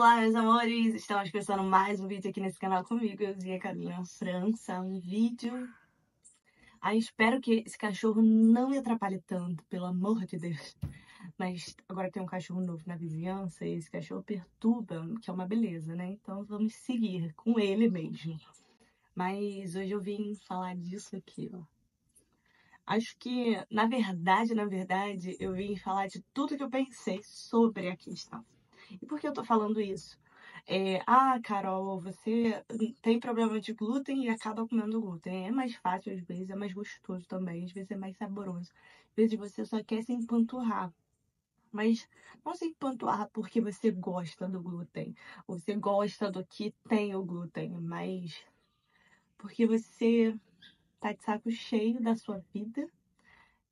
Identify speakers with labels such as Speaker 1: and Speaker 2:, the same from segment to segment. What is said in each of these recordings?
Speaker 1: Olá, meus amores! Estamos começando mais um vídeo aqui nesse canal comigo, eu, Zia Carolina França. Um vídeo. Espero que esse cachorro não me atrapalhe tanto, pelo amor de Deus. Mas agora tem um cachorro novo na vizinhança e esse cachorro perturba, que é uma beleza, né? Então vamos seguir com ele mesmo. Mas hoje eu vim falar disso aqui, ó. Acho que, na verdade, eu vim falar de tudo que eu pensei sobre a questão. E por que eu tô falando isso? Carol, você tem problema de glúten e acaba comendo glúten. É mais fácil às vezes, é mais gostoso também, às vezes é mais saboroso. Às vezes você só quer se empanturrar. Mas não se empanturrar porque você gosta do glúten, ou você gosta do que tem o glúten, mas porque você tá de saco cheio da sua vida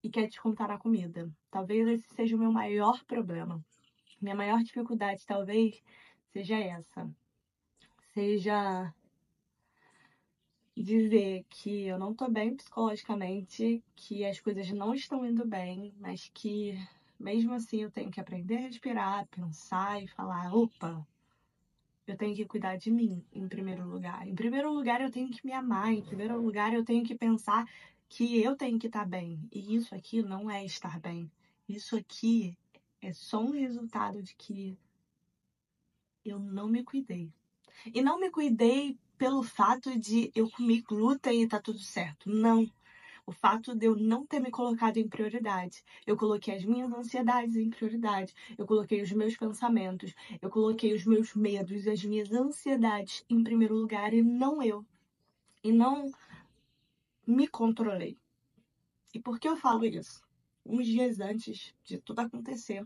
Speaker 1: e quer descontar na comida. Talvez esse seja o meu maior problema. Minha maior dificuldade, talvez, seja essa. Seja dizer que eu não tô bem psicologicamente, que as coisas não estão indo bem, mas que mesmo assim eu tenho que aprender a respirar, pensar e falar, opa, eu tenho que cuidar de mim em primeiro lugar. Em primeiro lugar eu tenho que me amar, em primeiro lugar eu tenho que pensar que eu tenho que estar bem. E isso aqui não é estar bem. Isso aqui é só um resultado de que eu não me cuidei. E não me cuidei pelo fato de eu comer glúten e tá tudo certo. Não. O fato de eu não ter me colocado em prioridade. Eu coloquei as minhas ansiedades em prioridade. Eu coloquei os meus pensamentos. Eu coloquei os meus medos, as minhas ansiedades em primeiro lugar e não eu. E não me controlei. E por que eu falo isso? Uns dias antes de tudo acontecer,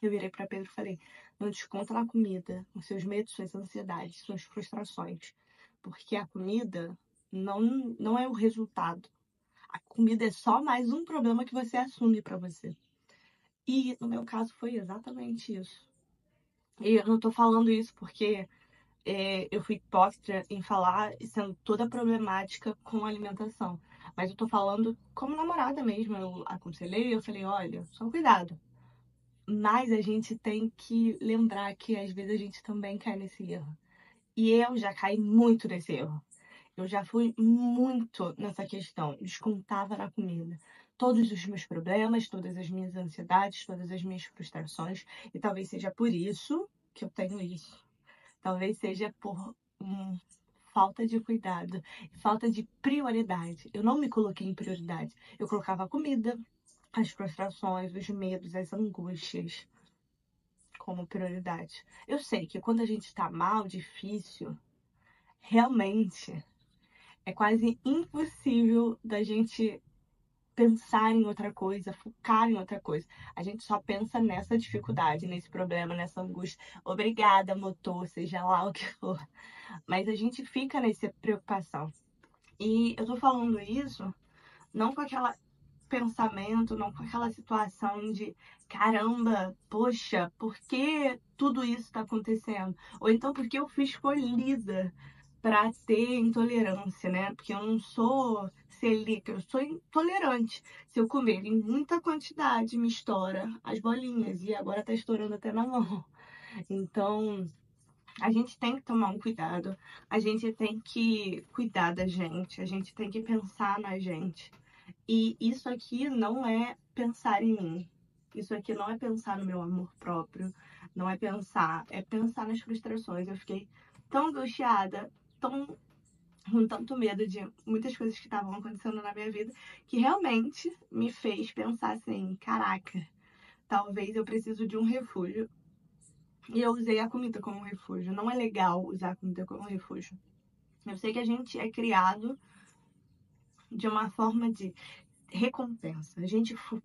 Speaker 1: eu virei para Pedro e falei: não desconta na comida, os seus medos, suas ansiedades, suas frustrações. Porque a comida não é o resultado. A comida é só mais um problema que você assume para você. E no meu caso foi exatamente isso. E eu não tô falando isso porque eu fui hipócrita em falar sendo toda problemática com a alimentação. Mas eu tô falando como namorada mesmo. Eu aconselhei, eu falei, olha, só cuidado. Mas a gente tem que lembrar que às vezes a gente também cai nesse erro. E eu já caí muito nesse erro. Eu já fui muito nessa questão, descontava na comida. Todos os meus problemas, todas as minhas ansiedades, todas as minhas frustrações. E talvez seja por isso que eu tenho isso. Talvez seja por falta de cuidado, falta de prioridade. Eu não me coloquei em prioridade. Eu colocava a comida, as frustrações, os medos, as angústias como prioridade. Eu sei que quando a gente está mal, difícil, realmente é quase impossível da gente pensar em outra coisa, focar em outra coisa. A gente só pensa nessa dificuldade, nesse problema, nessa angústia. Obrigada, motor, seja lá o que for. Mas a gente fica nessa preocupação. E eu tô falando isso não com aquela pensamento, não com aquela situação de caramba, poxa, por que tudo isso está acontecendo? Ou então porque eu fui escolhida para ter intolerância, né? Porque eu não sou celíaca, eu sou intolerante. Se eu comer em muita quantidade, me estoura as bolinhas e agora tá estourando até na mão. Então, a gente tem que tomar um cuidado, a gente tem que cuidar da gente, a gente tem que pensar na gente. E isso aqui não é pensar em mim. Isso aqui não é pensar no meu amor próprio. Não é pensar nas frustrações. Eu fiquei tão angustiada, com tanto medo de muitas coisas que estavam acontecendo na minha vida, que realmente me fez pensar assim, caraca, talvez eu preciso de um refúgio. E eu usei a comida como refúgio. Não é legal usar a comida como refúgio. Eu sei que a gente é criado de uma forma de recompensa.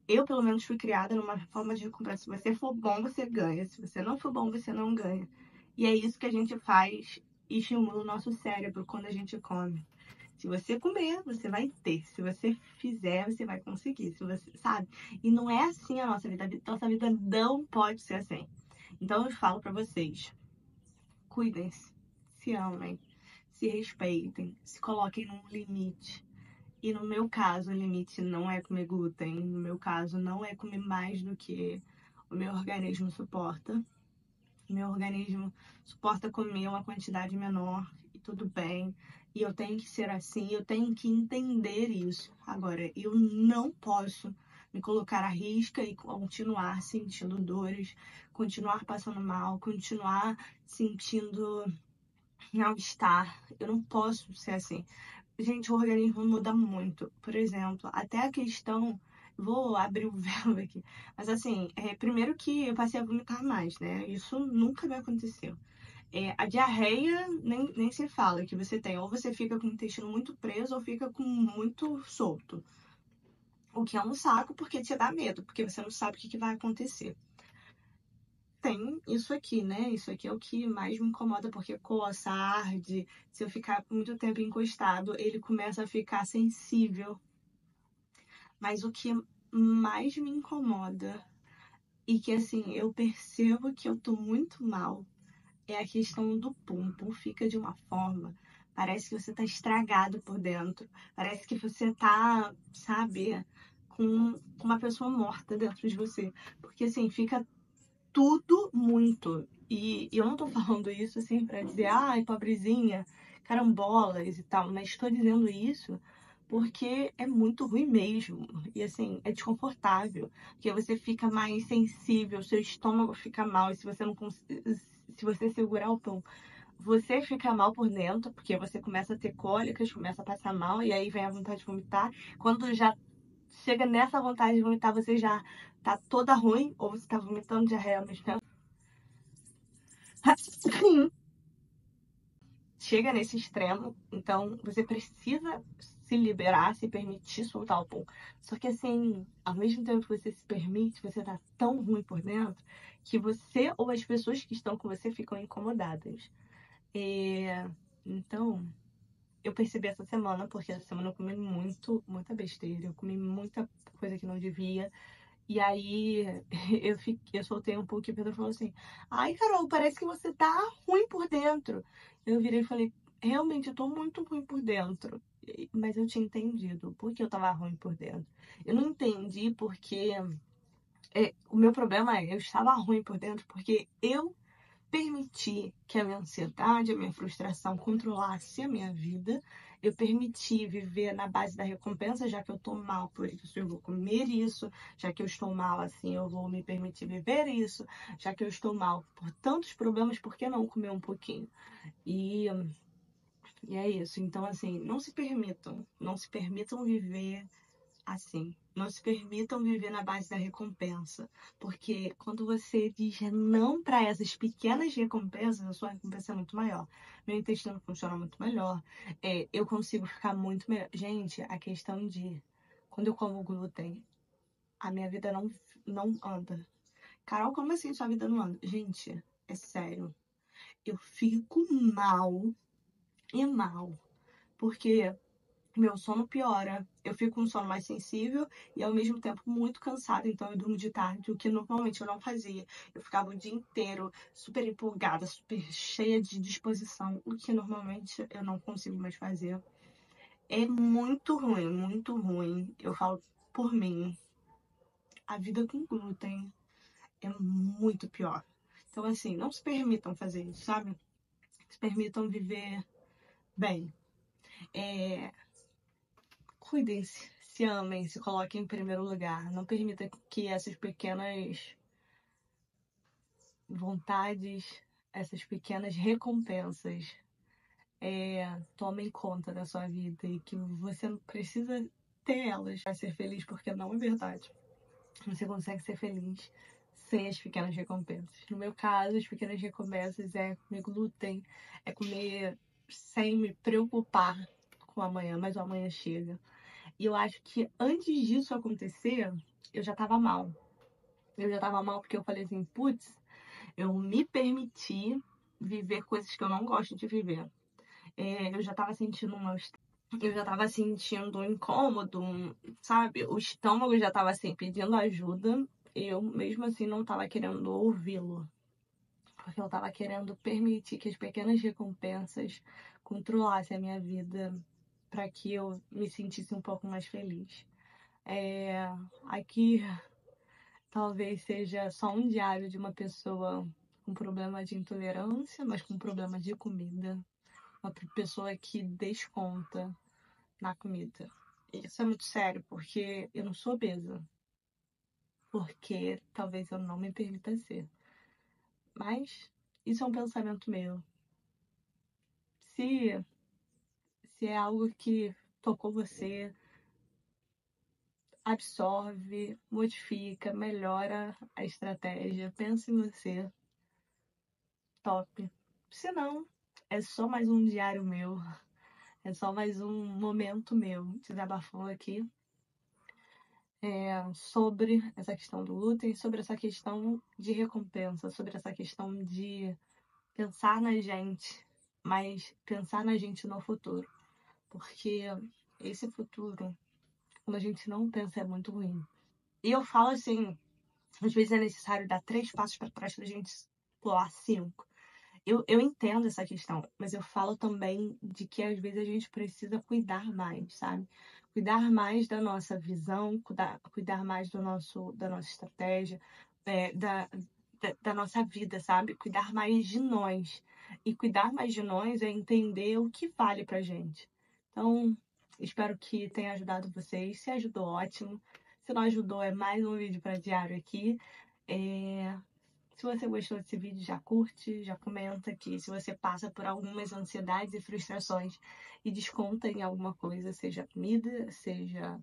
Speaker 1: Eu pelo menos fui criada numa forma de recompensa. Se você for bom, você ganha. Se você não for bom, você não ganha. E é isso que a gente faz e estimula o nosso cérebro quando a gente come. Se você comer, você vai ter. Se você fizer, você vai conseguir. Se você, sabe? E não é assim a nossa vida. A nossa vida não pode ser assim. Então eu falo pra vocês, cuidem-se, se amem, se respeitem, se coloquem num limite. E no meu caso, o limite não é comer glúten. No meu caso, não é comer mais do que o meu organismo suporta. Meu organismo suporta comer uma quantidade menor e tudo bem. E eu tenho que ser assim, eu tenho que entender isso. Agora, eu não posso me colocar à risca e continuar sentindo dores, continuar passando mal, continuar sentindo mal-estar. Eu não posso ser assim. Gente, o organismo muda muito. Por exemplo, até a questão. Vou abrir o véu aqui. Mas assim, primeiro que eu passei a vomitar mais, né? Isso nunca me aconteceu. A diarreia nem se fala que você tem. Ou você fica com o intestino muito preso ou fica com muito solto. O que é um saco porque te dá medo, porque você não sabe o que vai acontecer. Tem isso aqui, né? Isso aqui é o que mais me incomoda, porque coça, arde. Se eu ficar muito tempo encostado, ele começa a ficar sensível. Mas o que mais me incomoda e que assim, eu percebo que eu tô muito mal é a questão do pum. O pum fica de uma forma, parece que você tá estragado por dentro. Parece que você tá, sabe, com uma pessoa morta dentro de você. Porque assim, fica tudo muito. E eu não tô falando isso assim pra dizer, ai, pobrezinha, carambolas e tal, mas estou dizendo isso porque é muito ruim mesmo. E assim, é desconfortável, porque você fica mais sensível, seu estômago fica mal, e se você não se você segurar o pão, você fica mal por dentro, porque você começa a ter cólicas, começa a passar mal, e aí vem a vontade de vomitar. Quando já chega nessa vontade de vomitar, você já tá toda ruim, ou você tá vomitando diarreia ao mesmo tempo. Chega nesse extremo, então você precisa se liberar, se permitir soltar o pum. Só que assim, ao mesmo tempo que você se permite, você tá tão ruim por dentro que você ou as pessoas que estão com você ficam incomodadas. Então, eu percebi essa semana, porque essa semana eu comi muita besteira, eu comi muita coisa que não devia. E aí eu soltei um pouco e o Pedro falou assim: Ai, Carol, parece que você tá ruim por dentro. Eu virei e falei: Realmente, eu tô muito ruim por dentro. Mas eu tinha entendido por que eu tava ruim por dentro. Eu não entendi porque. O meu problema é, eu estava ruim por dentro porque eu permiti que a minha ansiedade, a minha frustração controlasse a minha vida. Eu permiti viver na base da recompensa, já que eu tô mal, por isso eu vou comer isso, já que eu estou mal, assim, eu vou me permitir viver isso, já que eu estou mal por tantos problemas, por que não comer um pouquinho? E, e é isso. Então, assim, não se permitam viver assim. Não se permitam viver na base da recompensa, porque quando você diz não para essas pequenas recompensas, a sua recompensa é muito maior. Meu intestino funciona muito melhor, eu consigo ficar muito melhor. Gente, a questão de quando eu como glúten, a minha vida não anda. Carol, como assim sua vida não anda? Gente, é sério. Eu fico mal, porque meu sono piora, eu fico com um sono mais sensível e ao mesmo tempo muito cansada, então eu durmo de tarde, o que normalmente eu não fazia. Eu ficava o dia inteiro super empolgada, super cheia de disposição, o que normalmente eu não consigo mais fazer. É muito ruim, muito ruim. Eu falo por mim, a vida com glúten é muito pior. Então, assim, não se permitam fazer isso, sabe? Se permitam viver bem. Cuidem-se, se amem, se coloquem em primeiro lugar. Não permita que essas pequenas vontades, essas pequenas recompensas tomem conta da sua vida e que você não precisa ter elas para ser feliz, porque não é verdade. Você consegue ser feliz sem as pequenas recompensas. No meu caso, as pequenas recompensas é comer glúten, é comer sem me preocupar com o amanhã, mas o amanhã chega. E eu acho que antes disso acontecer, eu já tava mal. Eu já tava mal porque eu falei assim, putz, eu me permiti viver coisas que eu não gosto de viver. Eu já tava sentindo eu já tava sentindo um incômodo, sabe? O estômago já tava assim pedindo ajuda. E eu mesmo assim não tava querendo ouvi-lo. Porque eu tava querendo permitir que as pequenas recompensas controlassem a minha vida para que eu me sentisse um pouco mais feliz. Aqui talvez seja só um diário de uma pessoa com problema de intolerância, mas com problema de comida. Uma pessoa que desconta na comida. Isso é muito sério, porque eu não sou obesa. Porque talvez eu não me permita ser. Mas isso é um pensamento meu. Se, se é algo que tocou você, absorve, modifica, melhora a estratégia, pensa em você, top. Se não, é só mais um diário meu, é só mais um momento meu, desabafando aqui sobre essa questão do glúten, sobre essa questão de recompensa, sobre essa questão de pensar na gente, mas pensar na gente no futuro. Porque esse futuro, quando a gente não pensa, é muito ruim. E eu falo assim, às vezes é necessário dar 3 passos para trás pra gente pular 5. Eu entendo essa questão, mas eu falo também de que às vezes a gente precisa cuidar mais, sabe? Cuidar mais da nossa visão, cuidar mais da nossa estratégia, da nossa vida, sabe? Cuidar mais de nós. E cuidar mais de nós é entender o que vale pra gente. Então, espero que tenha ajudado vocês. Se ajudou, ótimo. Se não ajudou, é mais um vídeo para diário aqui. Se você gostou desse vídeo, já curte, já comenta aqui. Se você passa por algumas ansiedades e frustrações e desconta em alguma coisa, seja comida, seja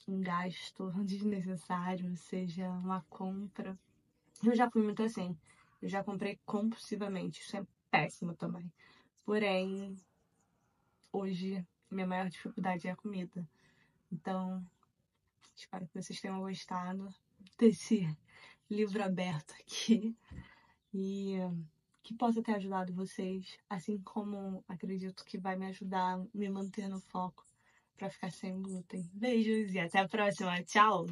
Speaker 1: um gasto desnecessário, seja uma compra. Eu já fui muito assim. Eu já comprei compulsivamente. Isso é péssimo também. Porém, hoje, minha maior dificuldade é a comida. Então, espero que vocês tenham gostado desse livro aberto aqui. E que possa ter ajudado vocês, assim como acredito que vai me ajudar a me manter no foco para ficar sem glúten. Beijos e até a próxima. Tchau!